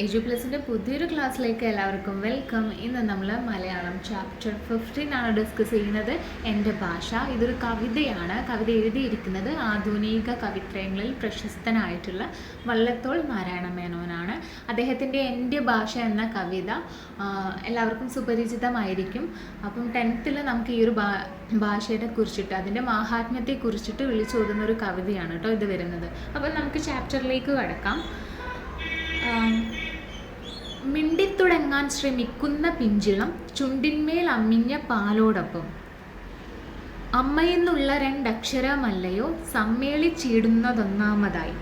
എജു പ്ലസിൻ്റെ പുതിയൊരു ക്ലാസ്സിലേക്ക് എല്ലാവർക്കും വെൽക്കം. ഇന്ന് നമ്മൾ മലയാളം ചാപ്റ്റർ 15 ആണ് ഡിസ്കസ് ചെയ്യുന്നത്. എൻ്റെ ഭാഷ. ഇതൊരു കവിതയാണ്. കവിത എഴുതിയിരിക്കുന്നത് ആധുനിക കവിത്രയങ്ങളിൽ പ്രശസ്തനായിട്ടുള്ള വള്ളത്തോൾ നാരായണ മേനോനാണ്. അദ്ദേഹത്തിൻ്റെ എൻ്റെ ഭാഷ എന്ന കവിത എല്ലാവർക്കും സുപരിചിതമായിരിക്കും. അപ്പം 10th നമുക്ക് ഈ ഒരു ഭാഷയെ കുറിച്ചിട്ട്, അതിൻ്റെ മാഹാത്മ്യത്തെക്കുറിച്ചിട്ട് വിളിച്ചോതുന്ന ഒരു കവിതയാണ് കേട്ടോ ഇത് വരുന്നത്. അപ്പം നമുക്ക് ചാപ്റ്ററിലേക്ക് കടക്കാം. മിണ്ടിത്തുടങ്ങാൻ ശ്രമിക്കുന്ന പിഞ്ചിളം ചുണ്ടിന്മേൽ അമ്മിഞ്ഞ പാലോടൊപ്പം അമ്മയെന്നുള്ള രണ്ടക്ഷരമല്ലയോ സമ്മേളിച്ചിടുന്നതൊന്നാമതായി.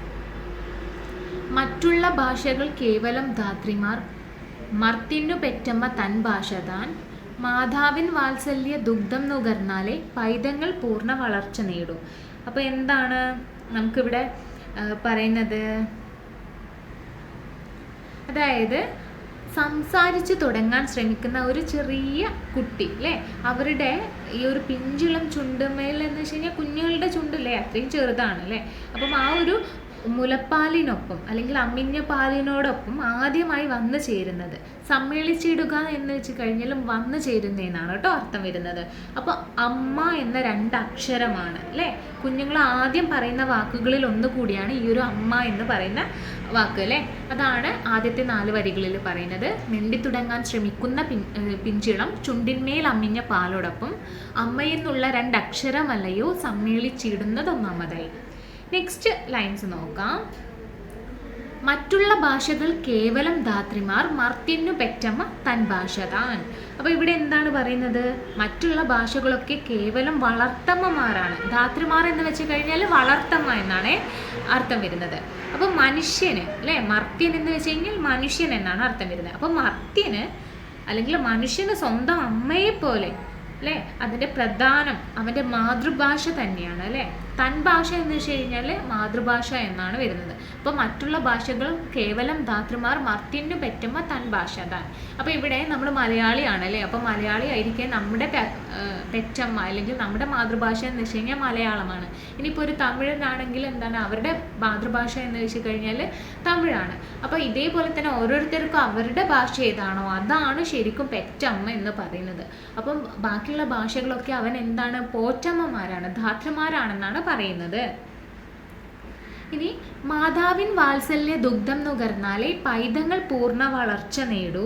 മറ്റുള്ള ഭാഷകൾ കേവലം ധാത്രിമാർ, മർത്തിനു പെറ്റമ്മ തൻ ഭാഷ താൻ. മാതാവിൻ വാത്സല്യ ദുഗ്ധം നുകർന്നാലേ പൈതങ്ങൾ പൂർണ്ണ വളർച്ച നേടും. അപ്പോൾ എന്താണ് നമുക്കിവിടെ പറയുന്നത്? അതായത് സംസാരിച്ച് തുടങ്ങാൻ ശ്രമിക്കുന്ന ഒരു ചെറിയ കുട്ടി അല്ലേ, അവരുടെ ഈ ഒരു പിഞ്ചിളം ചുണ്ടുമേൽ എന്ന് വെച്ച് കഴിഞ്ഞാൽ കുഞ്ഞുങ്ങളുടെ ചുണ്ടല്ലേ, അത്രയും ചെറുതാണ് അല്ലേ. അപ്പം ആ ഒരു മുലപ്പാലിനൊപ്പം അല്ലെങ്കിൽ അമ്മിഞ്ഞ പാലിനോടൊപ്പം ആദ്യമായി വന്നു ചേരുന്നത്, സമ്മേളിച്ചിടുക എന്ന് വെച്ച് കഴിഞ്ഞാലും വന്നു ചേരുന്നതെന്നാണ് കേട്ടോ അർത്ഥം വരുന്നത്. അപ്പോൾ അമ്മ എന്ന രണ്ടക്ഷരമാണ് അല്ലേ, കുഞ്ഞുങ്ങൾ ആദ്യം പറയുന്ന വാക്കുകളിൽ ഒന്നുകൂടിയാണ് ഈ ഒരു അമ്മ എന്ന് പറയുന്ന വാക്ക് അല്ലേ. അതാണ് ആദ്യത്തെ 4 വരികളിൽ പറയുന്നത്. മിണ്ടിത്തുടങ്ങാൻ ശ്രമിക്കുന്ന പിഞ്ചിളം ചുണ്ടിന്മേൽ അമ്മിഞ്ഞ പാലോടൊപ്പം അമ്മയെന്നുള്ള രണ്ടക്ഷരമല്ലയോ സമ്മേളിച്ചിടുന്നതൊന്നാമതായി. നെക്സ്റ്റ് ലൈൻസ് നോക്കാം. മറ്റുള്ള ഭാഷകൾ കേവലം ധാത്രിമാർ, മർത്യനു പെറ്റമ്മ തൻ ഭാഷ താൻ. അപ്പോൾ ഇവിടെ എന്താണ് പറയുന്നത്? മറ്റുള്ള ഭാഷകളൊക്കെ കേവലം വളർത്തമ്മമാരാണ്. ധാത്രിമാർ എന്ന് വെച്ച് കഴിഞ്ഞാൽ വളർത്തമ്മ എന്നാണ് അർത്ഥം വരുന്നത്. അപ്പോൾ മനുഷ്യന് അല്ലേ, മർത്യൻ എന്ന് വെച്ച് കഴിഞ്ഞാൽ മനുഷ്യൻ എന്നാണ് അർത്ഥം വരുന്നത്. അപ്പോൾ മർത്യന് അല്ലെങ്കിൽ മനുഷ്യന് സ്വന്തം അമ്മയെ പോലെ അല്ലേ, അതിൻ്റെ പ്രധാനം അവൻ്റെ മാതൃഭാഷ തന്നെയാണ് അല്ലേ. തൻ ഭാഷ എന്ന് വെച്ച് കഴിഞ്ഞാൽ മാതൃഭാഷ എന്നാണ് വരുന്നത്. അപ്പോൾ മറ്റുള്ള ഭാഷകൾ കേവലം ധാത്രിമാർ, മർത്യനു പെറ്റമ്മ തൻ ഭാഷ താൻ. അപ്പോൾ ഇവിടെ നമ്മൾ മലയാളിയാണ് അല്ലേ. അപ്പോൾ മലയാളി ആയിരിക്കെ നമ്മുടെ പെറ്റമ്മ അല്ലെങ്കിൽ നമ്മുടെ മാതൃഭാഷ എന്ന് വെച്ച് കഴിഞ്ഞാൽ മലയാളമാണ്. ഇനിയിപ്പോൾ ഒരു തമിഴനാണെങ്കിൽ എന്താണ് അവരുടെ മാതൃഭാഷ എന്ന് വെച്ച് കഴിഞ്ഞാൽ തമിഴാണ്. അപ്പോൾ ഇതേപോലെ തന്നെ ഓരോരുത്തർക്കും അവരുടെ ഭാഷ ഏതാണോ അതാണ് ശരിക്കും പെറ്റമ്മ എന്ന് പറയുന്നത്. അപ്പം ബാക്കിയുള്ള ഭാഷകളൊക്കെ അവൻ എന്താണ്, പോറ്റമ്മമാരാണ്, ധാത്രിമാരാണെന്നാണ് പറയുന്നത്. ഇനി മാതാവിൻ വാത്സല്യ ദുഗ്ധം നുകർന്നാലേ പൈതങ്ങൾ പൂർണ്ണ വളർച്ച നേടൂ.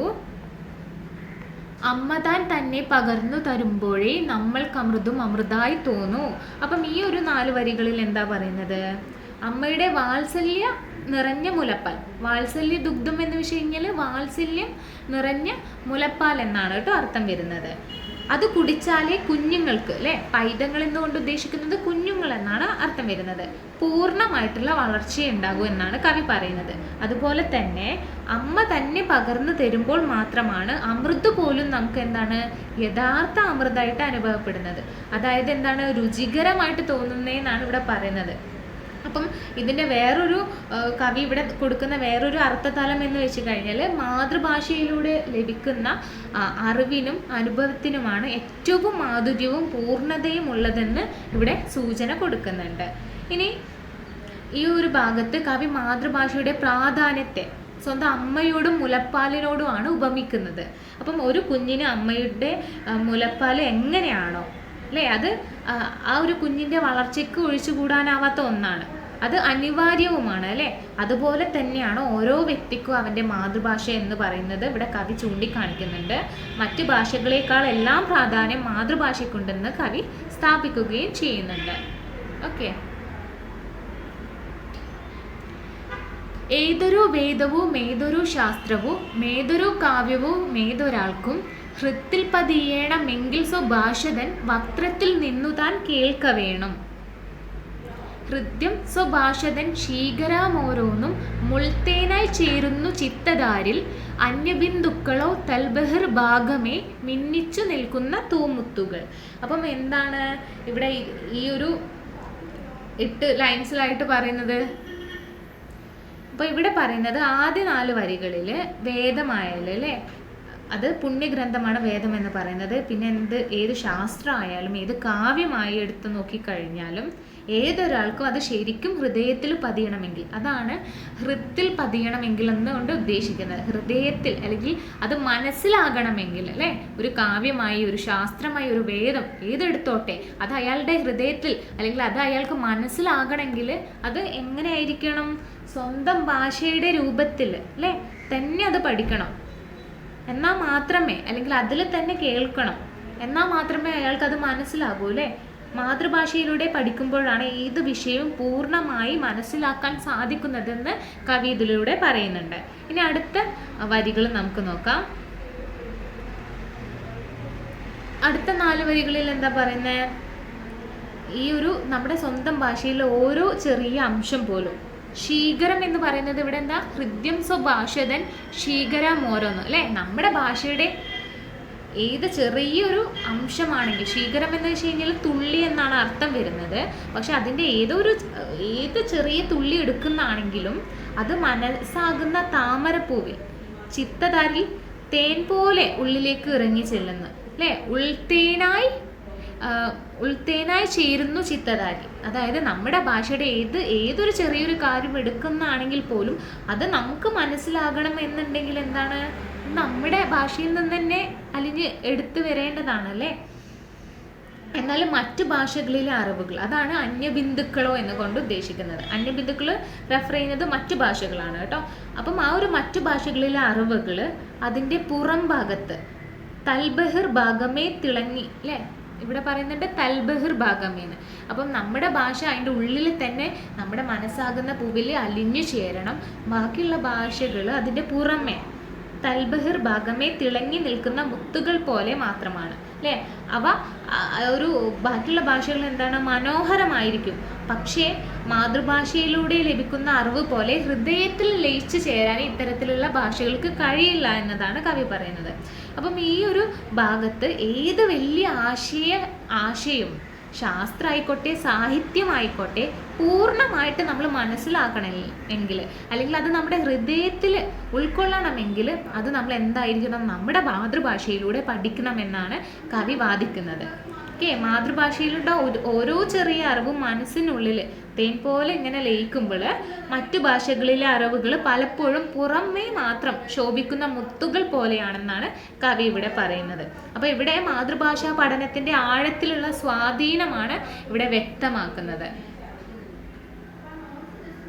അമ്മ താൻ തന്നെ പകർന്നു തരുമ്പോഴേ നമ്മൾക്കമൃതും അമൃതായി തോന്നൂ. അപ്പം ഈ ഒരു 4 വരികളിൽ എന്താ പറയുന്നത്? അമ്മയുടെ വാത്സല്യ നിറഞ്ഞ മുലപ്പാൽ, വാത്സല്യ ദുഗ്ധം എന്ന് വെച്ച് കഴിഞ്ഞാൽ വാത്സല്യം നിറഞ്ഞ മുലപ്പാൽ എന്നാണ് കേട്ടോ അർത്ഥം വരുന്നത്. അത് കുടിച്ചാലേ കുഞ്ഞുങ്ങൾക്ക് അല്ലേ, പൈതങ്ങൾ എന്നുകൊണ്ട് ഉദ്ദേശിക്കുന്നത് കുഞ്ഞുങ്ങൾ എന്നാണ് അർത്ഥം വരുന്നത്, പൂർണ്ണമായിട്ടുള്ള വളർച്ചയുണ്ടാകും എന്നാണ് കവി പറയുന്നത്. അതുപോലെ തന്നെ അമ്മ തന്നെ പകർന്നു തരുമ്പോൾ മാത്രമാണ് അമൃത് പോലും നമുക്ക് എന്താണ് യഥാർത്ഥ അമൃതമായിട്ട് അനുഭവപ്പെടുന്നത്. അതായത് എന്താണ്, രുചികരമായിട്ട് തോന്നുന്നതെന്നാണ് ഇവിടെ പറയുന്നത്. അപ്പം ഇതിൻ്റെ വേറൊരു കവി ഇവിടെ കൊടുക്കുന്ന വേറൊരു അർത്ഥതലം എന്ന് വെച്ച് കഴിഞ്ഞാൽ മാതൃഭാഷയിലൂടെ ലഭിക്കുന്ന അറിവിനും അനുഭവത്തിനുമാണ് ഏറ്റവും മാധുര്യവും പൂർണ്ണതയും ഉള്ളതെന്ന് ഇവിടെ സൂചന കൊടുക്കുന്നുണ്ട്. ഇനി ഈ ഒരു ഭാഗത്ത് കവി മാതൃഭാഷയുടെ പ്രാധാന്യത്തെ സ്വന്തം അമ്മയോടും മുലപ്പാലിനോടുമാണ് ഉപമിക്കുന്നത്. അപ്പം ഒരു കുഞ്ഞിന് അമ്മയുടെ മുലപ്പാൽ എങ്ങനെയാണോ അല്ലേ, അത് ആ ഒരു കുഞ്ഞിൻ്റെ വളർച്ചയ്ക്ക് ഒഴിച്ചുകൂടാനാവാത്ത ഒന്നാണ്, അത് അനിവാര്യവുമാണ് അല്ലേ. അതുപോലെ തന്നെയാണ് ഓരോ വ്യക്തിക്കും അവൻ്റെ മാതൃഭാഷ എന്ന് പറയുന്നത് ഇവിടെ കവി ചൂണ്ടിക്കാണിക്കുന്നുണ്ട്. മറ്റ് ഭാഷകളേക്കാൾ എല്ലാം പ്രാധാന്യം മാതൃഭാഷയ്ക്കുണ്ടെന്ന് കവി സ്ഥാപിക്കുകയും ചെയ്യുന്നുണ്ട്. ഓക്കെ. ഏതൊരു വേദവും ഏതൊരു ശാസ്ത്രവും ഏതൊരു കാവ്യവും ഏതൊരാൾക്കും ഹൃത്തിൽ പതിയേണമെങ്കിൽ സ്വഭാഷതൻ വക്രത്തിൽ നിന്നു താൻ കേൾക്ക വേണം. ഹൃദ്യം സ്വഭാഷതൻ ശീകരാമോരോന്നും മുൾത്തേനായി ചേരുന്നു ചിത്തധാരിൽ അന്യബിന്ദുക്കളോ തൽബഹിർ ഭാഗമേ മിന്നിച്ചു നിൽക്കുന്ന തൂമുത്തുകൾ. അപ്പം എന്താണ് ഇവിടെ ഈ ഒരു 8 ലൈൻസിലായിട്ട് പറയുന്നത്? അപ്പോൾ ഇവിടെ പറയുന്നത് ആദ്യ 4 വരികളിൽ വേദമായാലും അല്ലേ, അത് പുണ്യഗ്രന്ഥമാണ് വേദം എന്ന് പറയുന്നത്. പിന്നെ ഏത് ശാസ്ത്രമായാലും ഏത് കാവ്യമായി എടുത്തു നോക്കിക്കഴിഞ്ഞാലും ഏതൊരാൾക്കും അത് ശരിക്കും ഹൃദയത്തിൽ പതിയണമെങ്കിൽ, അതാണ് ഹൃത്തിൽ പതിയണമെങ്കിൽ എന്നുകൊണ്ട് ഉദ്ദേശിക്കുന്നത്. ഹൃദയത്തിൽ അല്ലെങ്കിൽ അത് മനസ്സിലാകണമെങ്കിൽ അല്ലേ, ഒരു കാവ്യമായി, ഒരു ശാസ്ത്രമായി, ഒരു വേദം ഏതെടുത്തോട്ടെ, അത് അയാളുടെ ഹൃദയത്തിൽ അല്ലെങ്കിൽ അത് അയാൾക്ക് മനസ്സിലാകണമെങ്കിൽ അത് എങ്ങനെയായിരിക്കണം? സ്വന്തം ഭാഷയുടെ രൂപത്തിൽ അല്ലേ തന്നെ അത് പഠിക്കണം. എന്നാൽ മാത്രമേ, അല്ലെങ്കിൽ അതിൽ തന്നെ കേൾക്കണം, എന്നാൽ മാത്രമേ അയാൾക്കത് മനസ്സിലാകൂ അല്ലേ. മാതൃഭാഷയിലൂടെ പഠിക്കുമ്പോഴാണ് ഏത് വിഷയവും പൂർണ്ണമായി മനസ്സിലാക്കാൻ സാധിക്കുന്നതെന്ന് കവി ഇതിലൂടെ പറയുന്നുണ്ട്. ഇനി അടുത്ത വരികൾ നമുക്ക് നോക്കാം. അടുത്ത 4 വരികളിൽ എന്താ പറയുന്നത്? ഈ ഒരു നമ്മുടെ സ്വന്തം ഭാഷയിലെ ഓരോ ചെറിയ അംശം പോലും, ശീകരം എന്ന് പറയുന്നത് ഇവിടെ എന്താ? ഹൃദ്യം സ്വഭാഷതൻ ശീകരം ഓരോന്ന് അല്ലേ. നമ്മുടെ ഭാഷയുടെ ഏത് ചെറിയൊരു അംശമാണെങ്കിൽ, ശീകരം എന്ന് വെച്ച് കഴിഞ്ഞാൽ തുള്ളി എന്നാണ് അർത്ഥം വരുന്നത്. പക്ഷെ അതിൻ്റെ ഏത് ചെറിയ തുള്ളി എടുക്കുന്നതാണെങ്കിലും അത് മനസ്സാകുന്ന താമരപ്പൂവിൽ ചിത്തതാരിൽ തേൻ പോലെ ഉള്ളിലേക്ക് ഇറങ്ങി ചെല്ലുന്നു അല്ലേ. ഉൾത്തേനായി ചേരുന്നു ചിത്തതാരി. അതായത് നമ്മുടെ ഭാഷയുടെ ഏതൊരു ചെറിയൊരു കാര്യം എടുക്കുന്നതാണെങ്കിൽ പോലും അത് നമുക്ക് മനസ്സിലാകണം എന്നുണ്ടെങ്കിൽ എന്താണ്? നമ്മുടെ ഭാഷയിൽ നിന്ന് തന്നെ അലിഞ്ഞ് എടുത്തു വരേണ്ടതാണല്ലേ. എന്നാൽ മറ്റു ഭാഷകളിലെ അറിവുകൾ, അതാണ് അന്യബിന്ദുക്കളോ എന്ന് കൊണ്ട് ഉദ്ദേശിക്കുന്നത്. അന്യബിന്ദുക്കൾ റെഫർ ചെയ്യുന്നത് മറ്റു ഭാഷകളാണ് കേട്ടോ. അപ്പം ആ ഒരു മറ്റു ഭാഷകളിലെ അറിവുകൾ അതിൻ്റെ പുറം ഭാഗത്ത് തൽബഹിർ ഭാഗമേ തിളങ്ങി അല്ലേ. ഇവിടെ പറയുന്നുണ്ട് തൽബഹിർ ഭാഗമേന്ന്. അപ്പം നമ്മുടെ ഭാഷ അതിൻ്റെ ഉള്ളിൽ തന്നെ നമ്മുടെ മനസ്സാകുന്ന പൂവിൽ അലിഞ്ഞു ചേരണം. ബാക്കിയുള്ള ഭാഷകൾ അതിൻ്റെ പുറമേ തൽബഹിർ ഭാഗമേ തിളങ്ങി നിൽക്കുന്ന മുത്തുകൾ പോലെ മാത്രമാണ് അല്ലേ. അവ ഒരു ബാക്കിയുള്ള ഭാഷകൾ എന്താണ്? മനോഹരമായിരിക്കും. പക്ഷേ മാതൃഭാഷയിലൂടെ ലഭിക്കുന്ന അറിവ് പോലെ ഹൃദയത്തിൽ ലയിച്ചു ചേരാൻ ഇത്തരത്തിലുള്ള ഭാഷകൾക്ക് കഴിയില്ല എന്നതാണ് കവി പറയുന്നത്. അപ്പം ഈ ഒരു ഭാഗത്ത് ഏത് വലിയ ആശയം ശാസ്ത്രമായിക്കോട്ടെ സാഹിത്യമായിക്കോട്ടെ പൂർണ്ണമായിട്ട് നമ്മൾ മനസ്സിലാക്കണമെങ്കിൽ, അല്ലെങ്കിൽ അത് നമ്മുടെ ഹൃദയത്തിൽ ഉൾക്കൊള്ളണമെങ്കിൽ അത് നമ്മൾ എന്തായിരിക്കണം? നമ്മുടെ മാതൃഭാഷയിലൂടെ പഠിക്കണമെന്നാണ് കവി വാദിക്കുന്നത്. ഓക്കെ, മാതൃഭാഷയിലുള്ള ഓരോ ചെറിയ അറിവും മനസ്സിനുള്ളിൽ തേൻ പോലെ ഇങ്ങനെ ലയിക്കുമ്പോൾ മറ്റു ഭാഷകളിലെ അറിവുകൾ പലപ്പോഴും പുറമേ മാത്രം ശോഭിക്കുന്ന മുത്തുകൾ പോലെയാണെന്നാണ് കവി ഇവിടെ പറയുന്നത്. അപ്പോൾ ഇവിടെ മാതൃഭാഷാ പഠനത്തിൻ്റെ ആഴത്തിലുള്ള സ്വാധീനമാണ് ഇവിടെ വ്യക്തമാക്കുന്നത്.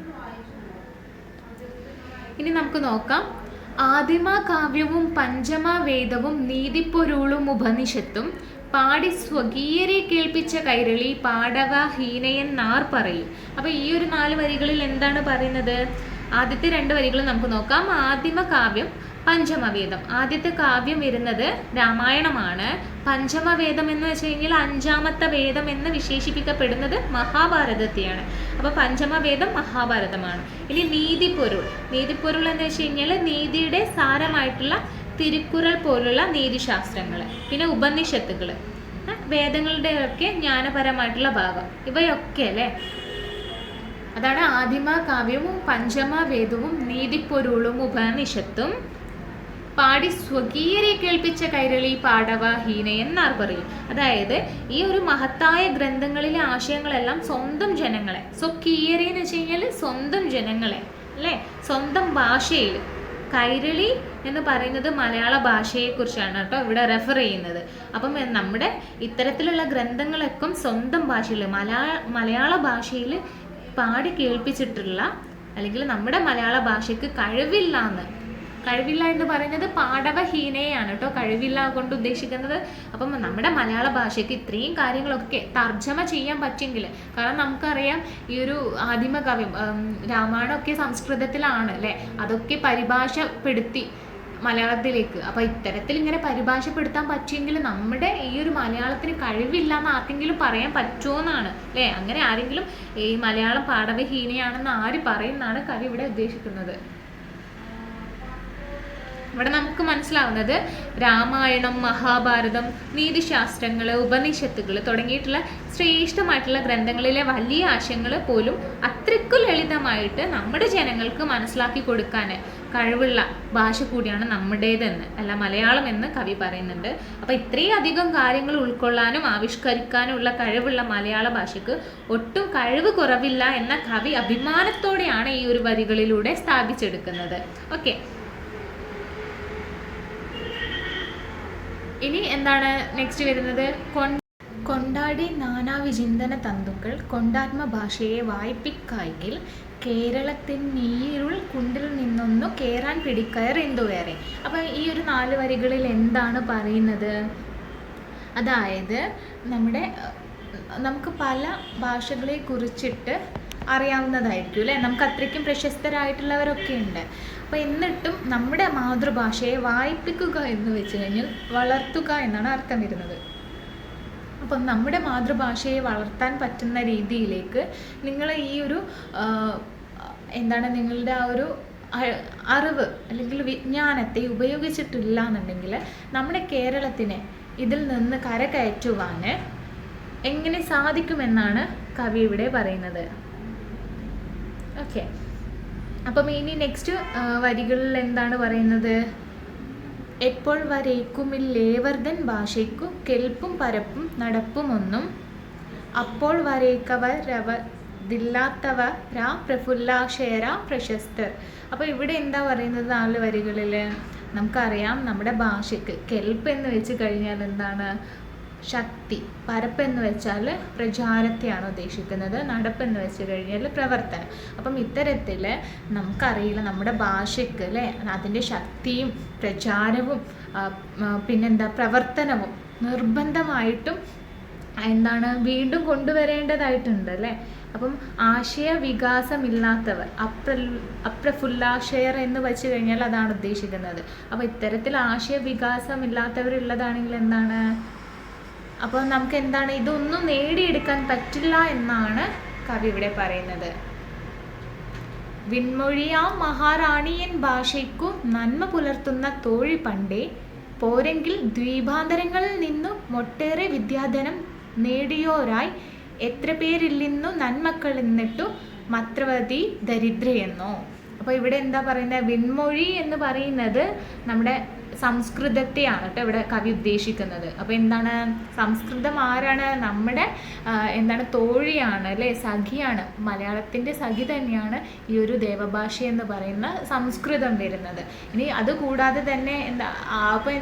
ഇനി നമുക്ക് നോക്കാം. ആദിമ കാവ്യവും പഞ്ചമ വേദവും നീതിപ്പൊരുളും ഉപനിഷത്തും പാടി സ്വകീയരെ കേൾപ്പിച്ച കൈരളി പാടവ ഹീനയെന്നാർ പറയും. അപ്പോൾ ഈ ഒരു 4 വരികളിൽ എന്താണ് പറയുന്നത്? ആദ്യത്തെ 2 വരികൾ നമുക്ക് നോക്കാം. ആദിമ കാവ്യം, പഞ്ചമവേദം. ആദ്യത്തെ കാവ്യം വരുന്നത് രാമായണമാണ്. പഞ്ചമവേദം എന്ന് വെച്ച് കഴിഞ്ഞാൽ 5ാമത്തെ വേദം എന്ന് വിശേഷിപ്പിക്കപ്പെടുന്നത് മഹാഭാരതത്തെയാണ്. അപ്പോൾ പഞ്ചമവേദം മഹാഭാരതമാണ്. ഇനി നീതിപ്പൊരുൾ. നീതിപ്പൊരുൾ എന്ന് വെച്ച് കഴിഞ്ഞാൽ നീതിയുടെ സാരമായിട്ടുള്ള തിരുക്കുറൾ പോലുള്ള നീതിശാസ്ത്രങ്ങൾ. പിന്നെ ഉപനിഷത്തുകൾ, വേദങ്ങളുടെയൊക്കെ ജ്ഞാനപരമായിട്ടുള്ള ഭാഗം, ഇവയൊക്കെ അല്ലേ. അതാണ് ആദിമ കാവ്യവും പഞ്ചമ വേദവും നീതിപ്പൊരുളും ഉപനിഷത്തും പാടി സ്വകീയരെ കേൾപ്പിച്ച കൈരളി പാടവ ഹീനയെന്നാർ പറയും. അതായത് ഈ ഒരു മഹത്തായ ഗ്രന്ഥങ്ങളിലെ ആശയങ്ങളെല്ലാം സ്വന്തം ജനങ്ങളെ, സ്വകീയരെ എന്ന് വെച്ച് കഴിഞ്ഞാൽ സ്വന്തം ജനങ്ങളെ അല്ലേ, സ്വന്തം ഭാഷയിൽ. കൈരളി എന്ന് പറയുന്നത് മലയാള ഭാഷയെക്കുറിച്ചാണ് കേട്ടോ ഇവിടെ റെഫർ ചെയ്യുന്നത്. അപ്പം നമ്മുടെ ഇത്തരത്തിലുള്ള ഗ്രന്ഥങ്ങളൊക്കെ സ്വന്തം ഭാഷയിൽ മലയാള ഭാഷയിൽ പാടി കേൾപ്പിച്ചിട്ടുള്ള, അല്ലെങ്കിൽ നമ്മുടെ മലയാള ഭാഷയ്ക്ക് കഴിവില്ല എന്ന് പറയുന്നത് പാടവഹീനയാണ് കേട്ടോ, കഴിവില്ല കൊണ്ട് ഉദ്ദേശിക്കുന്നത്. അപ്പം നമ്മുടെ മലയാള ഭാഷയ്ക്ക് ഇത്രയും കാര്യങ്ങളൊക്കെ തർജ്ജമ ചെയ്യാൻ പറ്റുമെങ്കിൽ, കാരണം നമുക്കറിയാം ഈ ഒരു ആദിമകാവ്യം രാമായണമൊക്കെ സംസ്കൃതത്തിലാണ് അല്ലേ, അതൊക്കെ പരിഭാഷപ്പെടുത്തി മലയാളത്തിലേക്ക്. അപ്പോൾ ഇത്തരത്തിൽ ഇങ്ങനെ പരിഭാഷപ്പെടുത്താൻ പറ്റുമെങ്കിൽ നമ്മുടെ ഈ ഒരു മലയാളത്തിന് കഴിവില്ല എന്ന് ആർക്കെങ്കിലും പറയാൻ പറ്റുമോ എന്നാണ് അല്ലേ. അങ്ങനെ ആരെങ്കിലും ഈ മലയാളം പാടവഹീനയാണെന്ന് ആര് പറയുന്നതാണ് കവി ഇവിടെ ഉദ്ദേശിക്കുന്നത്. ഇവിടെ നമുക്ക് മനസ്സിലാവുന്നത് രാമായണം, മഹാഭാരതം, നീതിശാസ്ത്രങ്ങൾ, ഉപനിഷത്തുകൾ തുടങ്ങിയിട്ടുള്ള ശ്രേഷ്ഠമായിട്ടുള്ള ഗ്രന്ഥങ്ങളിലെ വലിയ ആശയങ്ങൾ പോലും അത്രയ്ക്കു ലളിതമായിട്ട് നമ്മുടെ ജനങ്ങൾക്ക് മനസ്സിലാക്കി കൊടുക്കാൻ കഴിവുള്ള ഭാഷ കൂടിയാണ് നമ്മുടേതെന്ന്, അല്ല മലയാളം എന്ന് കവി പറയുന്നുണ്ട്. അപ്പോൾ ഇത്രയും അധികം കാര്യങ്ങൾ ഉൾക്കൊള്ളാനും ആവിഷ്കരിക്കാനുമുള്ള കഴിവുള്ള മലയാള ഭാഷയ്ക്ക് ഒട്ടും കഴിവ് കുറവില്ല എന്ന കവി അഭിമാനത്തോടെയാണ് ഈ ഒരു വരികളിലൂടെ സ്ഥാപിച്ചെടുക്കുന്നത്. ഓക്കെ, ഇനി എന്താണ് നെക്സ്റ്റ് വരുന്നത്? കൊണ്ടാടി നാനാവിചിന്തന തന്തുക്കൾ കൊണ്ടാത്മ ഭാഷയെ വായ്പിക്കായെങ്കിൽ കേരളത്തിൻ നീരുൾ കുണ്ടിൽ നിന്നൊന്നു കേറാൻ പിടിക്കയർ എന്തു വേറെ. അപ്പം ഈ ഒരു 4 വരികളിൽ എന്താണ് പറയുന്നത്? അതായത് നമുക്ക് പല ഭാഷകളെ കുറിച്ചിട്ട് അറിയാവുന്നതായിരിക്കും അല്ലേ, നമുക്ക് അത്രയ്ക്കും പ്രശസ്തരായിട്ടുള്ളവരൊക്കെ ഉണ്ട്. അപ്പോൾ എന്നിട്ടും നമ്മുടെ മാതൃഭാഷയെ വായ്പിക്കുക എന്ന് വെച്ച് കഴിഞ്ഞാൽ വളർത്തുക എന്നാണ് അർത്ഥം വരുന്നത്. അപ്പം നമ്മുടെ മാതൃഭാഷയെ വളർത്താൻ പറ്റുന്ന രീതിയിലേക്ക് നിങ്ങൾ ഈ ഒരു നിങ്ങളുടെ ആ ഒരു അറിവ് അല്ലെങ്കിൽ വിജ്ഞാനത്തെ ഉപയോഗിച്ചിട്ടില്ല എന്നുണ്ടെങ്കിൽ നമ്മുടെ കേരളത്തിനെ ഇതിൽ നിന്ന് കരകയറ്റുവാൻ എങ്ങനെ സാധിക്കുമെന്നാണ് കവി ഇവിടെ പറയുന്നത്. ഓക്കെ, അപ്പം ഇനി നെക്സ്റ്റ് വരികളിൽ എന്താണ് പറയുന്നത്? എപ്പോൾ വരേക്കുമില്ലേവർതൻ ഭാഷയ്ക്കു കെൽപ്പും പരപ്പും നടപ്പുമൊന്നും അപ്പോൾ വരേക്കവരവതില്ലാത്തവരാ പ്രഫുല്ലാക്ഷയരാ പ്രശസ്തർ. അപ്പോൾ ഇവിടെ എന്താ പറയുന്നത്? 4 വരികളിൽ നമുക്കറിയാം നമ്മുടെ ഭാഷയ്ക്ക് കെൽപ്പ് എന്ന് വെച്ച് കഴിഞ്ഞാൽ എന്താണ്? ശക്തി. പരപ്പെന്ന് വെച്ചാൽ പ്രചാരത്തെയാണ് ഉദ്ദേശിക്കുന്നത്. നടപ്പെന്ന് വെച്ച് കഴിഞ്ഞാൽ പ്രവർത്തനം. അപ്പം ഇത്തരത്തിൽ നമുക്കറിയില്ല നമ്മുടെ ഭാഷയ്ക്ക് അല്ലേ അതിൻ്റെ ശക്തിയും പ്രചാരവും പിന്നെന്താ പ്രവർത്തനവും നിർബന്ധമായിട്ടും വീണ്ടും കൊണ്ടുവരേണ്ടതായിട്ടുണ്ട് അല്ലേ. അപ്പം ആശയവികാസമില്ലാത്തവർ അപ്രഫുല്ലാക്ഷയർ എന്ന് വെച്ച് കഴിഞ്ഞാൽ അതാണ് ഉദ്ദേശിക്കുന്നത്. അപ്പോൾ ഇത്തരത്തിൽ ആശയവികാസമില്ലാത്തവരുള്ളതാണെങ്കിൽ എന്താണ്? അപ്പോൾ നമുക്ക് ഇതൊന്നും നേടിയെടുക്കാൻ പറ്റില്ല എന്നാണ് കവി ഇവിടെ പറയുന്നത്. വിൺമൊഴിയാം മഹാറാണിയൻ ഭാഷയ്ക്കു നന്മ പുലർത്തുന്ന തോഴി പണ്ടേ പോരെങ്കിൽ ദ്വീപാന്തരങ്ങളിൽ നിന്നു മൊട്ടേറെ വിദ്യാധനം നേടിയോരായി എത്ര പേരില്ലിന്നു നന്മക്കൾ എന്നിട്ടു മത്രവതി ദരിദ്രയെന്നോ. അപ്പോൾ ഇവിടെ എന്താ പറയുന്നത്? വിൺമൊഴി എന്ന് പറയുന്നത് നമ്മുടെ സംസ്കൃതത്തെയാണ് കേട്ടോ ഇവിടെ കവി ഉദ്ദേശിക്കുന്നത്. അപ്പോൾ സംസ്കൃതം ആരാണ്? നമ്മുടെ തോഴിയാണ് അല്ലേ, സഖിയാണ്. മലയാളത്തിൻ്റെ സഖി തന്നെയാണ് ഈ ഒരു ദേവഭാഷ എന്ന് പറയുന്ന സംസ്കൃതം വരുന്നത്. ഇനി അതുകൂടാതെ തന്നെ അപ്പോൾ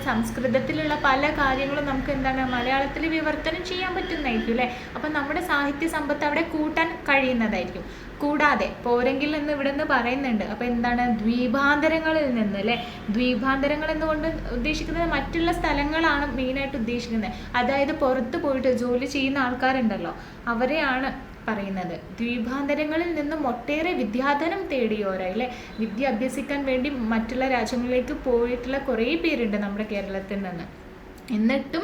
സംസ്കൃതത്തിലുള്ള പല കാര്യങ്ങളും നമുക്ക് മലയാളത്തിൽ വിവർത്തനം ചെയ്യാൻ പറ്റുന്നതായിരിക്കും അല്ലേ. അപ്പം നമ്മുടെ സാഹിത്യ സമ്പത്ത് അവിടെ കൂട്ടാൻ കഴിയുന്നതായിരിക്കും. കൂടാതെ പോരെങ്കിൽ എന്ന് ഇവിടെ നിന്ന് പറയുന്നുണ്ട്. അപ്പോൾ ദ്വീപാന്തരങ്ങളിൽ നിന്ന് അല്ലേ. ദ്വീപാന്തരങ്ങൾ എന്നുകൊണ്ട് ഉദ്ദേശിക്കുന്നത് മറ്റുള്ള സ്ഥലങ്ങളാണ് മെയിനായിട്ട് ഉദ്ദേശിക്കുന്നത്. അതായത് പുറത്ത് പോയിട്ട് ജോലി ചെയ്യുന്ന ആൾക്കാരുണ്ടല്ലോ, അവരെയാണ് പറയുന്നത്. ദ്വീപാന്തരങ്ങളിൽ നിന്നും ഒട്ടേറെ വിദ്യാധനം തേടിയോരായി അല്ലേ. വിദ്യ അഭ്യസിക്കാൻ വേണ്ടി മറ്റുള്ള രാജ്യങ്ങളിലേക്ക് പോയിട്ടുള്ള കുറേ പേരുണ്ട് നമ്മുടെ കേരളത്തിൽ നിന്ന്. എന്നിട്ടും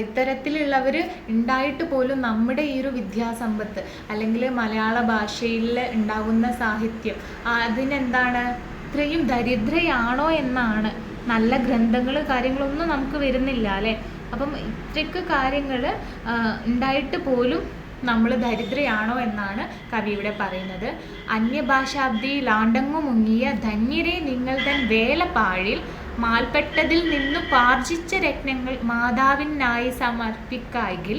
ഇത്തരത്തിലുള്ളവർ ഉണ്ടായിട്ട് പോലും നമ്മുടെ ഈ ഒരു വിദ്യാസമ്പത്ത് അല്ലെങ്കിൽ മലയാള ഭാഷയിൽ ഉണ്ടാകുന്ന സാഹിത്യം ഇത്രയും ദരിദ്രയാണോ എന്നാണ്. നല്ല ഗ്രന്ഥങ്ങൾ കാര്യങ്ങളൊന്നും നമുക്ക് വരുന്നില്ല അല്ലേ. അപ്പം ഇത്രയ്ക്ക് കാര്യങ്ങൾ ഉണ്ടായിട്ട് പോലും നമ്മൾ ദരിദ്രയാണോ എന്നാണ് കവി ഇവിടെ പറയുന്നത്. അന്യഭാഷാബ്ദിയിൽ ആണ്ടങ്ങു മുങ്ങിയ ധന്യരെ നിങ്ങൾ തൻ വേലപ്പാഴിൽ മാൽപ്പെട്ടതിൽ നിന്നു പാർജിച്ച രത്നങ്ങൾ മാതാവിനായി സമർപ്പിക്കായെങ്കിൽ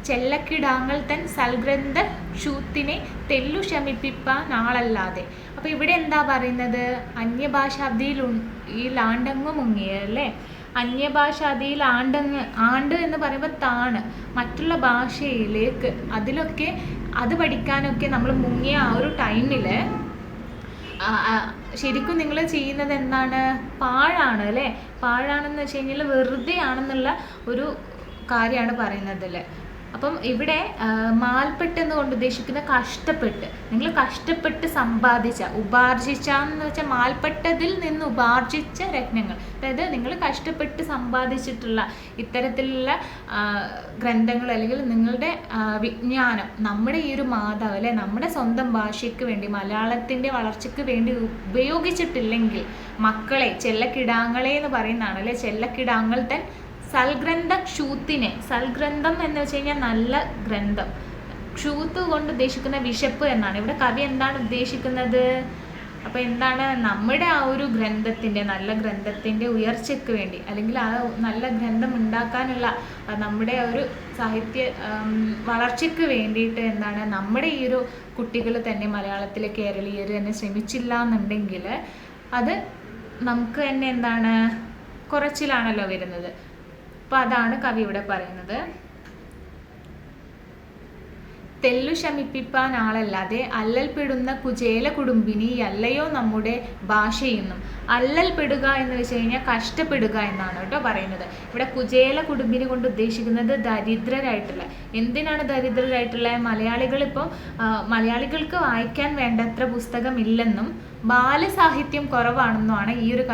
ചെല്ലക്കിടാങ്ങൾ തൻ സൽഗ്രന്ഥ ക്ഷൂത്തിനെ തെല്ലു ശമിപ്പിപ്പാൻ ആളല്ലാതെ. അപ്പോൾ ഇവിടെ എന്താ പറയുന്നത്? അന്യഭാഷാബ്ദിയിൽ ഈ ലാണ്ടങ്ങ് മുങ്ങിയ അല്ലേ. അന്യഭാഷാദിയിൽ ആണ്ട് എന്ന് പറയുമ്പോൾ താണ് മറ്റുള്ള ഭാഷയിലേക്ക് അതിലൊക്കെ അത് പഠിക്കാനൊക്കെ നമ്മൾ മുങ്ങിയ ആ ഒരു ടൈമിൽ ശരിക്കും നിങ്ങൾ ചെയ്യുന്നത് പാഴാണ് അല്ലേ. പാഴാണെന്ന് വെച്ച് കഴിഞ്ഞാൽ വെറുതെ ആണെന്നുള്ള ഒരു കാര്യമാണ് പറയുന്നത് അല്ലേ. അപ്പം ഇവിടെ മാൽപ്പെട്ട് കൊണ്ട് ഉദ്ദേശിക്കുന്ന കഷ്ടപ്പെട്ട്, നിങ്ങൾ കഷ്ടപ്പെട്ട് സമ്പാദിച്ച, ഉപാർജിച്ചാന്ന് വെച്ചാൽ മാൽപ്പെട്ടതിൽ നിന്ന് ഉപാർജിച്ച രത്നങ്ങൾ, അതായത് നിങ്ങൾ കഷ്ടപ്പെട്ട് സമ്പാദിച്ചിട്ടുള്ള ഇത്തരത്തിലുള്ള ഗ്രന്ഥങ്ങൾ അല്ലെങ്കിൽ നിങ്ങളുടെ വിജ്ഞാനം നമ്മുടെ ഈ ഒരു മാതാവ് അല്ലെ നമ്മുടെ സ്വന്തം ഭാഷയ്ക്ക് വേണ്ടി മലയാളത്തിൻ്റെ വളർച്ചയ്ക്ക് വേണ്ടി ഉപയോഗിച്ചിട്ടില്ലെങ്കിൽ മക്കളെ ചെല്ലക്കിടാങ്ങളെ എന്ന് പറയുന്നതാണ് അല്ലെ. ചെല്ലക്കിടാങ്ങൾ തൻ സൽഗ്രന്ഥ ക്ഷൂത്തിനെ, സൽഗ്രന്ഥം എന്ന് വെച്ച് കഴിഞ്ഞാൽ നല്ല ഗ്രന്ഥം, ക്ഷൂത്ത് കൊണ്ട് ഉദ്ദേശിക്കുന്ന വിശപ്പ് എന്നാണ്. ഇവിടെ കവി എന്താണ് ഉദ്ദേശിക്കുന്നത്? അപ്പോൾ എന്താണ്, നമ്മുടെ ആ ഒരു ഗ്രന്ഥത്തിൻ്റെ, നല്ല ഗ്രന്ഥത്തിൻ്റെ ഉയർച്ചയ്ക്ക് വേണ്ടി, അല്ലെങ്കിൽ ആ നല്ല ഗ്രന്ഥം ഉണ്ടാക്കാനുള്ള നമ്മുടെ ഒരു സാഹിത്യ വളർച്ചയ്ക്ക് വേണ്ടിയിട്ട് എന്താണ്, നമ്മുടെ ഈ ഒരു കുട്ടികൾ തന്നെ, മലയാളത്തിലെ കേരളീയർ തന്നെ ശ്രമിച്ചില്ല എന്നുണ്ടെങ്കിൽ അത് നമുക്ക് തന്നെ എന്താണ്, കുറച്ചിലാണല്ലോ വരുന്നത്. അപ്പോൾ അതാണ് കവി ഇവിടെ പറയുന്നത്. തെല്ലു ശമിപ്പിപ്പാൻ ആളല്ലാതെ അല്ലൽപ്പെടുന്ന കുചേല കുടുംബിനി അല്ലയോ നമ്മുടെ ഭാഷയെന്നും. അല്ലൽപ്പെടുക എന്ന് വെച്ച് കഴിഞ്ഞാൽ കഷ്ടപ്പെടുക എന്നാണ് കേട്ടോ പറയുന്നത്. ഇവിടെ കുചേല കുടുംബിനി കൊണ്ട് ഉദ്ദേശിക്കുന്നത് ദരിദ്രരായിട്ടുള്ള. എന്തിനാണ് ദരിദ്രരായിട്ടുള്ള? മലയാളികൾക്ക് വായിക്കാൻ വേണ്ടത്ര പുസ്തകമില്ലെന്നും ബാലസാഹിത്യം കുറവാണെന്നുമാണ് ഈ ഒരു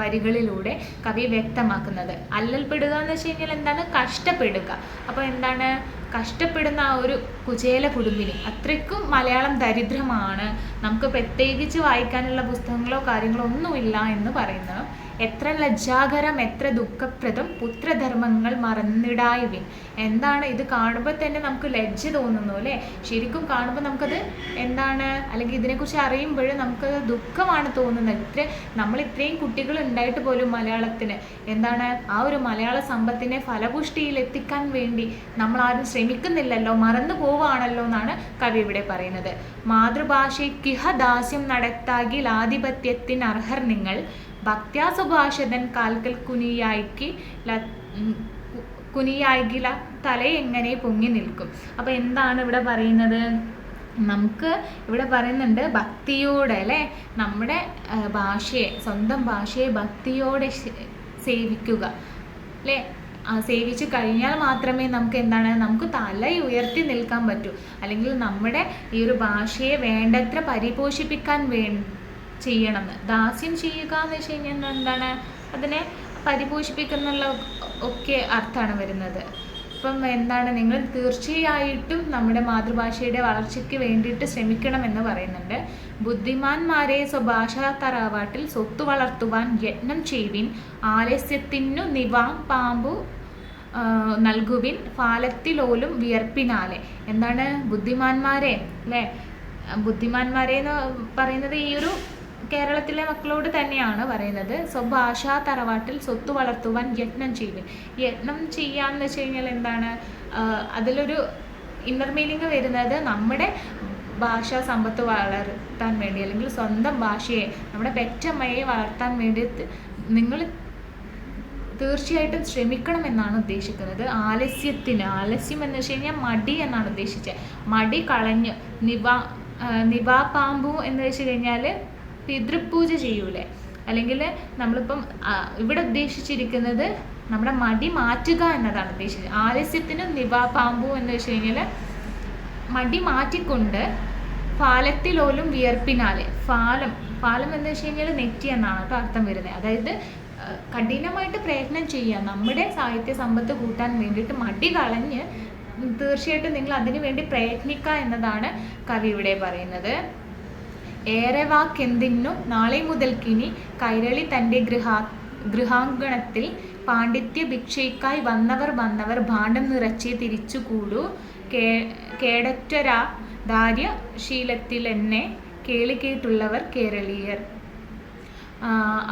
വരികളിലൂടെ കവി വ്യക്തമാക്കുന്നത്. അല്ലൽപ്പെടുക എന്ന് വെച്ച് കഴിഞ്ഞാൽ എന്താണ്, കഷ്ടപ്പെടുക. അപ്പോൾ എന്താണ്, കഷ്ടപ്പെടുന്ന ആ ഒരു കുചേല കുടുംബിനി, അത്രയ്ക്കും മലയാളം ദരിദ്രമാണ്, നമുക്ക് പ്രത്യേകിച്ച് വായിക്കാനുള്ള പുസ്തകങ്ങളോ കാര്യങ്ങളോ ഒന്നുമില്ല എന്ന് പറയുന്നു. എത്ര ലജ്ജാകരം എത്ര ദുഃഖപ്രദം പുത്രധർമ്മങ്ങൾ മറന്നിടായുവിൻ. എന്താണ്, ഇത് കാണുമ്പോൾ തന്നെ നമുക്ക് ലജ്ജ തോന്നുന്നു അല്ലേ? ശരിക്കും കാണുമ്പോൾ നമുക്കത് എന്താണ്, അല്ലെങ്കിൽ ഇതിനെക്കുറിച്ച് അറിയുമ്പോൾ നമുക്കത് ദുഃഖമാണ് തോന്നുന്നത്. നമ്മൾ ഇത്രയും കുട്ടികൾ ഉണ്ടായിട്ട് പോലും മലയാളത്തിന് എന്താണ്, ആ ഒരു മലയാള സമ്പത്തിനെ ഫലപുഷ്ടിയിൽ എത്തിക്കാൻ വേണ്ടി നമ്മൾ ആരും ശ്രമിക്കുന്നില്ലല്ലോ, മറന്നു പോവുകയാണല്ലോ എന്നാണ് കവി ഇവിടെ പറയുന്നത്. മാതൃഭാഷയ്ക്കിഹ ദാസ്യം നടത്താകിൽ ആധിപത്യത്തിന് അർഹർ നിങ്ങൾ, ഭക്ത്യാസുഭാഷതൻ കാൽക്കൽ കുനിയായികില തലയെങ്ങനെ പൊങ്ങി നിൽക്കും. അപ്പോൾ എന്താണ് ഇവിടെ പറയുന്നത്, നമുക്ക് ഇവിടെ പറയുന്നുണ്ട് ഭക്തിയോടെ അല്ലേ, നമ്മുടെ ഭാഷയെ, സ്വന്തം ഭാഷയെ ഭക്തിയോടെ സേവിക്കുക അല്ലേ. സേവിച്ച് കഴിഞ്ഞാൽ മാത്രമേ നമുക്ക് എന്താണ്, നമുക്ക് തല ഉയർത്തി നിൽക്കാൻ പറ്റൂ. അല്ലെങ്കിൽ നമ്മുടെ ഈ ഒരു ഭാഷയെ വേണ്ടത്ര പരിപോഷിപ്പിക്കാൻ ചെയ്യണമെന്ന്. ദാസ്യം ചെയ്യുക എന്ന് വെച്ച് കഴിഞ്ഞാൽ എന്താണ്, അതിനെ പരിപോഷിപ്പിക്കുന്നുള്ള ഒക്കെ അർത്ഥമാണ് വരുന്നത്. ഇപ്പം എന്താണ്, നിങ്ങൾ തീർച്ചയായിട്ടും നമ്മുടെ മാതൃഭാഷയുടെ വളർച്ചയ്ക്ക് വേണ്ടിയിട്ട് ശ്രമിക്കണമെന്ന് പറയുന്നുണ്ട്. ബുദ്ധിമാന്മാരെ സ്വഭാഷാ തറവാട്ടിൽ സ്വത്തു വളർത്തുവാൻ യത്നം ചെയ്യുവിൻ, ആലസ്യത്തിനു നിവാം പാമ്പു നൽകുവിൻ, ഫാലത്തിലോലും വിയർപ്പിനാലെ. എന്താണ്, ബുദ്ധിമാന്മാരെ അല്ലേ, ബുദ്ധിമാന്മാരെ എന്ന് പറയുന്നത് ഈ ഒരു കേരളത്തിലെ മക്കളോട് തന്നെയാണ് പറയുന്നത്. സ്വഭാഷാ തറവാട്ടിൽ സ്വത്ത് വളർത്തുവാൻ യത്നം ചെയ്യുവിൻ. യത്നം ചെയ്യാന്ന് വെച്ച് കഴിഞ്ഞാൽ എന്താണ്, അതിലൊരു ഇന്നർ മീനിങ് വരുന്നത് നമ്മുടെ ഭാഷാ സമ്പത്ത് വളർത്താൻ വേണ്ടി, അല്ലെങ്കിൽ സ്വന്തം ഭാഷയെ, നമ്മുടെ പെറ്റമ്മയെ വളർത്താൻ വേണ്ടി നിങ്ങൾ തീർച്ചയായിട്ടും ശ്രമിക്കണമെന്നാണ് ഉദ്ദേശിക്കുന്നത്. ആലസ്യം എന്ന് വെച്ച് കഴിഞ്ഞാൽ മടി എന്നാണ് ഉദ്ദേശിച്ചത്. മടി കളഞ്ഞ് നിവാപാമ്പു എന്ന് വെച്ച് കഴിഞ്ഞാൽ പിതൃപൂജ ചെയ്യൂലേ, അല്ലെങ്കിൽ നമ്മളിപ്പം ഇവിടെ ഉദ്ദേശിച്ചിരിക്കുന്നത് നമ്മുടെ മടി മാറ്റുക എന്നതാണ് ഉദ്ദേശിച്ചത്. ആലസ്യത്തിന് നിവാപാമ്പു എന്ന് വെച്ച് കഴിഞ്ഞാൽ മടി മാറ്റിക്കൊണ്ട് ഫാലത്തിലോലും വിയർപ്പിനാലെ. ഫാലം എന്ന് വെച്ച് കഴിഞ്ഞാൽ നെറ്റി എന്നാണ് കേട്ടോ അർത്ഥം വരുന്നത്. അതായത് കഠിനമായിട്ട് പ്രയത്നം ചെയ്യുക, നമ്മുടെ സാഹിത്യ സമ്പത്ത് കൂട്ടാൻ വേണ്ടിയിട്ട് മടി കളഞ്ഞ് തീർച്ചയായിട്ടും നിങ്ങൾ അതിനു വേണ്ടി പ്രയത്നിക്കുക എന്നതാണ് കവി ഇവിടെ പറയുന്നത്. ഏറെ വാക്കെന്തിനു നാളെ മുതൽക്കിനി കൈരളി തൻ്റെ ഗൃഹാങ്കണത്തിൽ പാണ്ഡിത്യ ഭിക്ഷയ്ക്കായി വന്നവർ ഭാണ്ഡം നിറച്ചേ തിരിച്ചുകൂടൂ, കേടറ്റൊരാ ദാര്യശീലത്തിലെന്നെ കേളി കേട്ടുള്ളവർ കേരളീയർ.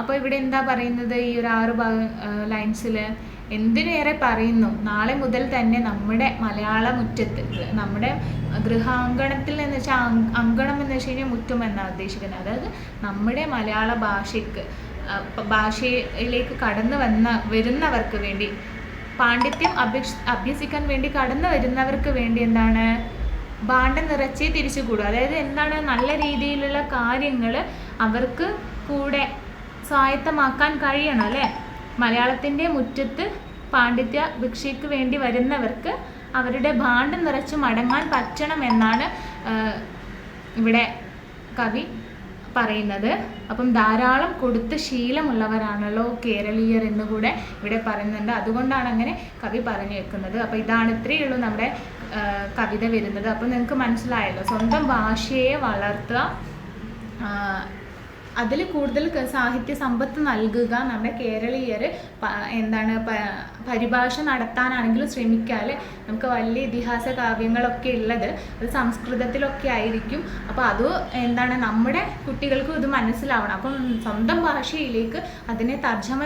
അപ്പോൾ ഇവിടെ എന്താ പറയുന്നത്, ഈ ഒരു 6 ലൈൻസിൽ എന്തിനേറെ പറയുന്നു, നാളെ മുതൽ തന്നെ നമ്മുടെ മലയാള മുറ്റത്ത്, നമ്മുടെ ഗൃഹാങ്കണത്തിൽ എന്ന് വെച്ചാൽ അങ്കണം എന്ന് വെച്ച് കഴിഞ്ഞാൽ മുറ്റം എന്നാണ് ഉദ്ദേശിക്കുന്നത്. അതായത് നമ്മുടെ മലയാള ഭാഷയിലേക്ക് വരുന്നവർക്ക് വേണ്ടി, പാണ്ഡിത്യം അഭ്യസിക്കാൻ വേണ്ടി കടന്നു വരുന്നവർക്ക് വേണ്ടി എന്താണ്, ഭാണ്ഡം നിറച്ചേ തിരിച്ചുകൂടും. അതായത് എന്താണ്, നല്ല രീതിയിലുള്ള കാര്യങ്ങൾ അവർക്ക് കൂടെ സ്വായത്തമാക്കാൻ കഴിയണം അല്ലേ. മലയാളത്തിൻ്റെ മുറ്റത്ത് പാണ്ഡിത്യ ഭിക്ഷയ്ക്ക് വേണ്ടി വരുന്നവർക്ക് അവരുടെ ഭാണ്ഡം നിറച്ച് മടങ്ങാൻ പറ്റണം എന്നാണ് ഇവിടെ കവി പറയുന്നത്. അപ്പം ധാരാളം കൊടുത്ത ശീലമുള്ളവരാണല്ലോ കേരളീയർ എന്നുകൂടെ ഇവിടെ പറയുന്നുണ്ട്. അതുകൊണ്ടാണ് അങ്ങനെ കവി പറഞ്ഞു വെക്കുന്നത്. അപ്പോൾ ഇതാണ്, ഇത്രയേ ഉള്ളൂ നമ്മുടെ കവിത വരുന്നത്. അപ്പോൾ നിങ്ങൾക്ക് മനസ്സിലായല്ലോ, സ്വന്തം ഭാഷയെ വളർത്തുക, അതിൽ കൂടുതൽ സാഹിത്യ സമ്പത്ത് നൽകുക. നമ്മുടെ കേരളീയർ എന്താണ് പരിഭാഷ നടത്താനാണെങ്കിലും ശ്രമിക്കാൽ നമുക്ക് വലിയ ഇതിഹാസ കാവ്യങ്ങളൊക്കെ ഉള്ളത് അത് സംസ്കൃതത്തിലൊക്കെ ആയിരിക്കും. അപ്പോൾ അത് എന്താണ് നമ്മുടെ കുട്ടികൾക്കും ഇത് മനസ്സിലാവണം. അപ്പം സ്വന്തം ഭാഷയിലേക്ക് അതിനെ തർജ്ജമ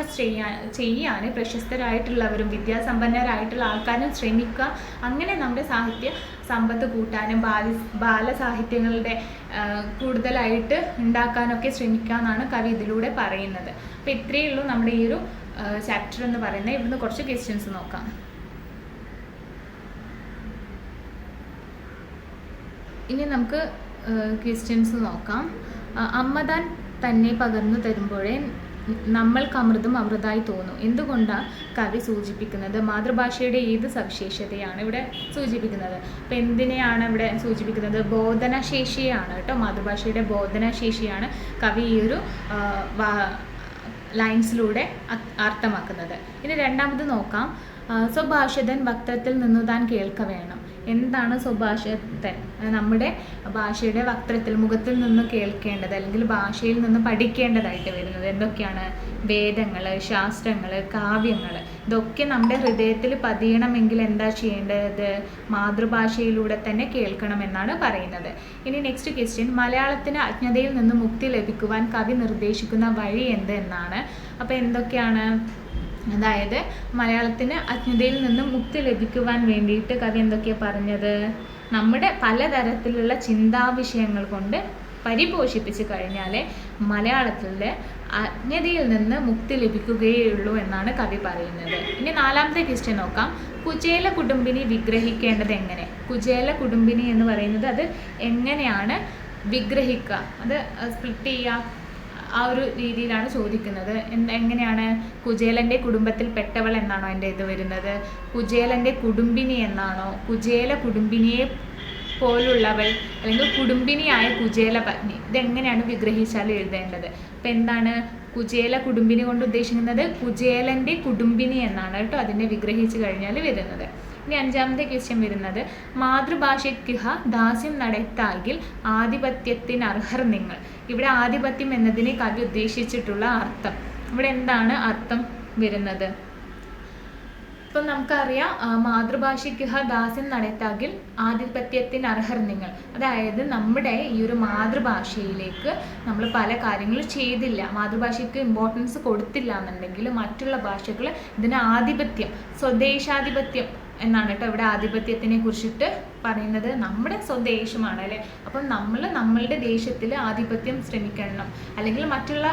ചെയ്യാൻ പ്രശസ്തരായിട്ടുള്ളവരും വിദ്യാസമ്പന്നരായിട്ടുള്ള ആൾക്കാരും ശ്രമിക്കുക. അങ്ങനെ നമ്മുടെ സാഹിത്യ സമ്പത്ത് കൂട്ടാനും ബാലസാഹിത്യങ്ങളുടെ കൂടുതലായിട്ട് ഉണ്ടാക്കാനൊക്കെ ശ്രമിക്കുക എന്നാണ് കവി ഇതിലൂടെ പറയുന്നത്. അപ്പോൾ ഇത്രയേ ഉള്ളൂ നമ്മുടെ ഈ ഒരു ചാപ്റ്റർ എന്ന് പറയുന്നത്. ഇവിടുന്ന് കുറച്ച് ക്വസ്റ്റ്യൻസ് നോക്കാം. ഇനി നമുക്ക് ക്വസ്റ്റ്യൻസ് നോക്കാം. അമ്മ താൻ തന്നെ പകർന്നു തരുമ്പോഴേ നമ്മൾക്ക് അമൃതം അമൃതായി തോന്നും. എന്തുകൊണ്ടാണ് കവി സൂചിപ്പിക്കുന്നത്? മാതൃഭാഷയുടെ ഏത് സവിശേഷതയാണ് ഇവിടെ സൂചിപ്പിക്കുന്നത്? അപ്പം എന്തിനെയാണ് ഇവിടെ സൂചിപ്പിക്കുന്നത്? ബോധനശേഷിയാണ് കേട്ടോ. മാതൃഭാഷയുടെ ബോധനശേഷിയാണ് കവി ഈ ഒരു ലൈൻസിലൂടെ അർത്ഥമാക്കുന്നത്. ഇനി രണ്ടാമത് നോക്കാം. സ്വഭാഷതൻ വക്രത്തിൽ നിന്നു താൻ കേൾക്ക വേണം. എന്താണ് സ്വഭാഷതൻ? നമ്മുടെ ഭാഷയുടെ വക്രത്തിൽ, മുഖത്തിൽ നിന്ന് കേൾക്കേണ്ടത് അല്ലെങ്കിൽ ഭാഷയിൽ നിന്ന് പഠിക്കേണ്ടതായിട്ട് വരുന്നത് എന്തൊക്കെയാണ്? വേദങ്ങൾ, ശാസ്ത്രങ്ങൾ, കാവ്യങ്ങൾ. ഇതൊക്കെ നമ്മുടെ ഹൃദയത്തിൽ പതിയണമെങ്കിൽ എന്താ ചെയ്യേണ്ടത്? മാതൃഭാഷയിലൂടെ തന്നെ കേൾക്കണമെന്നാണ് പറയുന്നത്. ഇനി നെക്സ്റ്റ് ക്വസ്റ്റ്യൻ, മലയാളത്തിന് അജ്ഞതയിൽ നിന്ന് മുക്തി ലഭിക്കുവാൻ കവി നിർദ്ദേശിക്കുന്ന വഴി എന്ത് എന്നാണ്. അപ്പോൾ എന്തൊക്കെയാണ്? അതായത് മലയാളത്തിന് അജ്ഞതയിൽ നിന്നും മുക്തി ലഭിക്കുവാൻ വേണ്ടിയിട്ട് കവി എന്തൊക്കെയാണ് പറഞ്ഞത്? നമ്മുടെ പലതരത്തിലുള്ള ചിന്താവിഷയങ്ങൾ കൊണ്ട് പരിപോഷിപ്പിച്ച് കഴിഞ്ഞാലേ മലയാളത്തിലെ അജ്ഞതയിൽ നിന്ന് മുക്തി ലഭിക്കുകയുള്ളൂ എന്നാണ് കവി പറയുന്നത്. ഇനി നാലാമത്തെ ക്വസ്റ്റ്യൻ നോക്കാം. കുചേല കുടുംബിനി വിഗ്രഹിക്കേണ്ടത് എങ്ങനെ? കുചേല കുടുംബിനി എന്ന് പറയുന്നത് അത് എങ്ങനെയാണ് വിഗ്രഹിക്കുക? അത് സ്പ്ലിറ്റ് ചെയ്യുക, ആ ഒരു രീതിയിലാണ് ചോദിക്കുന്നത്. എങ്ങനെയാണ്? കുചേലൻ്റെ കുടുംബത്തിൽ പെട്ടവൾ എന്നാണോ എൻ്റെ ഇത് വരുന്നത്? കുചേലൻ്റെ കുടുംബിനി എന്നാണോ? കുചേല കുടുംബിനിയെ പോലുള്ളവൾ അല്ലെങ്കിൽ കുടുംബിനിയായ കുചേല പത്നി. ഇതെങ്ങനെയാണ് വിഗ്രഹിച്ചാൽ എഴുതേണ്ടത്? അപ്പം എന്താണ് കുചേല കുടുംബിനി കൊണ്ട് ഉദ്ദേശിക്കുന്നത്? കുചേലൻ്റെ കുടുംബിനി എന്നാണ് കേട്ടോ അതിനെ വിഗ്രഹിച്ച് കഴിഞ്ഞാൽ വരുന്നത്. ഇനി അഞ്ചാമത്തെ ക്വസ്റ്റ്യൻ വരുന്നത്, മാതൃഭാഷയ്ക്കുഹ ദാസ്യം നടത്താകിൽ ആധിപത്യത്തിന് അർഹർ നിങ്ങൾ. ഇവിടെ ആധിപത്യം എന്നതിനെ കവി ഉദ്ദേശിച്ചിട്ടുള്ള അർത്ഥം, ഇവിടെ എന്താണ് അർത്ഥം വരുന്നത്? ഇപ്പം നമുക്കറിയാം, മാതൃഭാഷയ്ക്കുഹ ദാസ്യം നടത്താകിൽ ആധിപത്യത്തിന് അർഹർ നിങ്ങൾ. അതായത് നമ്മുടെ ഈ ഒരു മാതൃഭാഷയിലേക്ക് നമ്മൾ പല കാര്യങ്ങളും ചെയ്തില്ല, മാതൃഭാഷയ്ക്ക് ഇമ്പോർട്ടൻസ് കൊടുത്തില്ല എന്നുണ്ടെങ്കിൽ മറ്റുള്ള ഭാഷകൾ ഇതിന് ആധിപത്യം, സ്വദേശാധിപത്യം എന്നാണ് കേട്ടോ ഇവിടെ ആധിപത്യത്തിനെ കുറിച്ചിട്ട് പറയുന്നത്. നമ്മുടെ സ്വദേശമാണ് അല്ലേ. അപ്പം നമ്മളുടെ ദേശത്തിൽ ആധിപത്യം ശ്രമിക്കണം, അല്ലെങ്കിൽ മറ്റുള്ള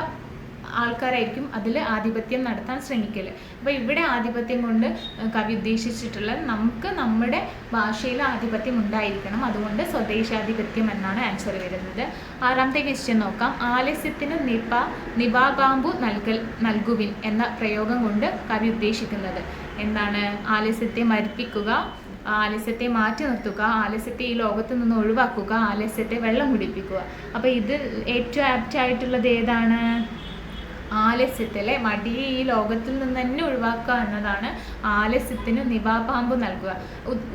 ആൾക്കാരായിരിക്കും അതിൽ ആധിപത്യം നടത്താൻ ശ്രമിക്കൽ. അപ്പോൾ ഇവിടെ ആധിപത്യം കൊണ്ട് കവി ഉദ്ദേശിച്ചിട്ടുള്ളത് നമുക്ക് നമ്മുടെ ഭാഷയിൽ ആധിപത്യം ഉണ്ടായിരിക്കണം, അതുകൊണ്ട് സ്വദേശാധിപത്യം എന്നാണ് ആൻസർ വരുന്നത്. ആറാമത്തെ ക്വസ്റ്റ്യൻ നോക്കാം. ആലസ്യത്തിന് നിപാപാമ്പു നൽകുവിൻ എന്ന പ്രയോഗം കൊണ്ട് കവി ഉദ്ദേശിക്കുന്നത് എന്താണ്? ആലസ്യത്തെ മരിപ്പിക്കുക, ആലസ്യത്തെ മാറ്റി നിർത്തുക, ആലസ്യത്തെ ഈ ലോകത്ത് നിന്ന് ഒഴിവാക്കുക, ആലസ്യത്തെ വെള്ളം കുടിപ്പിക്കുക. അപ്പോൾ ഇത് ഏറ്റവും ആപ്റ്റ് ആയിട്ടുള്ളത് ഏതാണ്? ആലസ്യത്തിലെ മടിയെ ഈ ലോകത്തിൽ നിന്ന് തന്നെ ഒഴിവാക്കുക എന്നതാണ് ആലസ്യത്തിന് നിപാപാമ്പ് നൽകുക.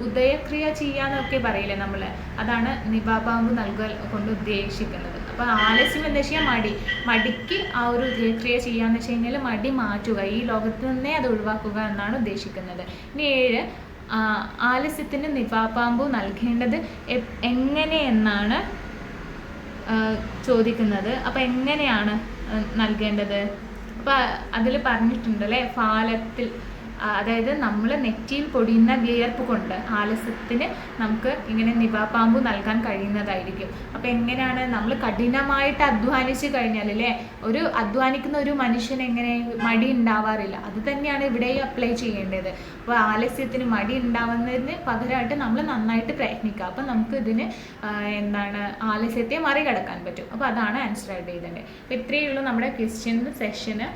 ഉദയക്രിയ ചെയ്യാന്നൊക്കെ പറയില്ലേ നമ്മൾ, അതാണ് നിപാപാമ്പ് നൽകുക കൊണ്ട് ഉദ്ദേശിക്കുന്നത്. അപ്പോൾ ആലസ്യം എന്താ ചെയ്യുക? മടിക്ക് ആ ഒരു ഉദയക്രിയ ചെയ്യാന്ന് വെച്ച് കഴിഞ്ഞാൽ മടി മാറ്റുക, ഈ ലോകത്ത് നിന്നേ അത് ഒഴിവാക്കുക എന്നാണ് ഉദ്ദേശിക്കുന്നത്. ഇനി 7, ആലസ്യത്തിന് നിപാപാമ്പ് നൽകേണ്ടത് എങ്ങനെയെന്നാണ് ചോദിക്കുന്നത്. അപ്പോൾ എങ്ങനെയാണ് നൽകേണ്ടത്? അപ്പോൾ അതിൽ പറഞ്ഞിട്ടുണ്ടല്ലേ, ഫാലത്തിൽ, അതായത് നമ്മൾ നെറ്റിയിൽ പൊടിയുന്ന വിയർപ്പ് കൊണ്ട് ആലസ്യത്തിന് നമുക്ക് ഇങ്ങനെ നിപാപാമ്പ് നൽകാൻ കഴിയുന്നതായിരിക്കും. അപ്പോൾ എങ്ങനെയാണ്? നമ്മൾ കഠിനമായിട്ട് അധ്വാനിച്ച് കഴിഞ്ഞാൽ അല്ലേ, അധ്വാനിക്കുന്ന ഒരു മനുഷ്യന് എങ്ങനെ മടി ഉണ്ടാവാറില്ല, അത് തന്നെയാണ് ഇവിടെ അപ്ലൈ ചെയ്യേണ്ടത്. അപ്പോൾ ആലസ്യത്തിന് മടി ഉണ്ടാവുന്നതിന് പകരമായിട്ട് നമ്മൾ നന്നായിട്ട് പ്രയത്നിക്കുക, അപ്പം നമുക്ക് ഇതിന് ആലസ്യത്തെ മറികടക്കാൻ പറ്റും. അപ്പോൾ അതാണ് ആൻസർ ആയിട്ട് എഴുതേണ്ടത്. അപ്പോൾ ഇത്രയേ ഉള്ളൂ നമ്മുടെ ക്വസ്റ്റ്യൻ സെഷന്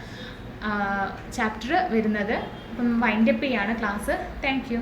ചാപ്റ്റർ വരുന്നത്. അപ്പം വൈൻഡപ്പ് ചെയ്യാണ് ക്ലാസ്. Thank you.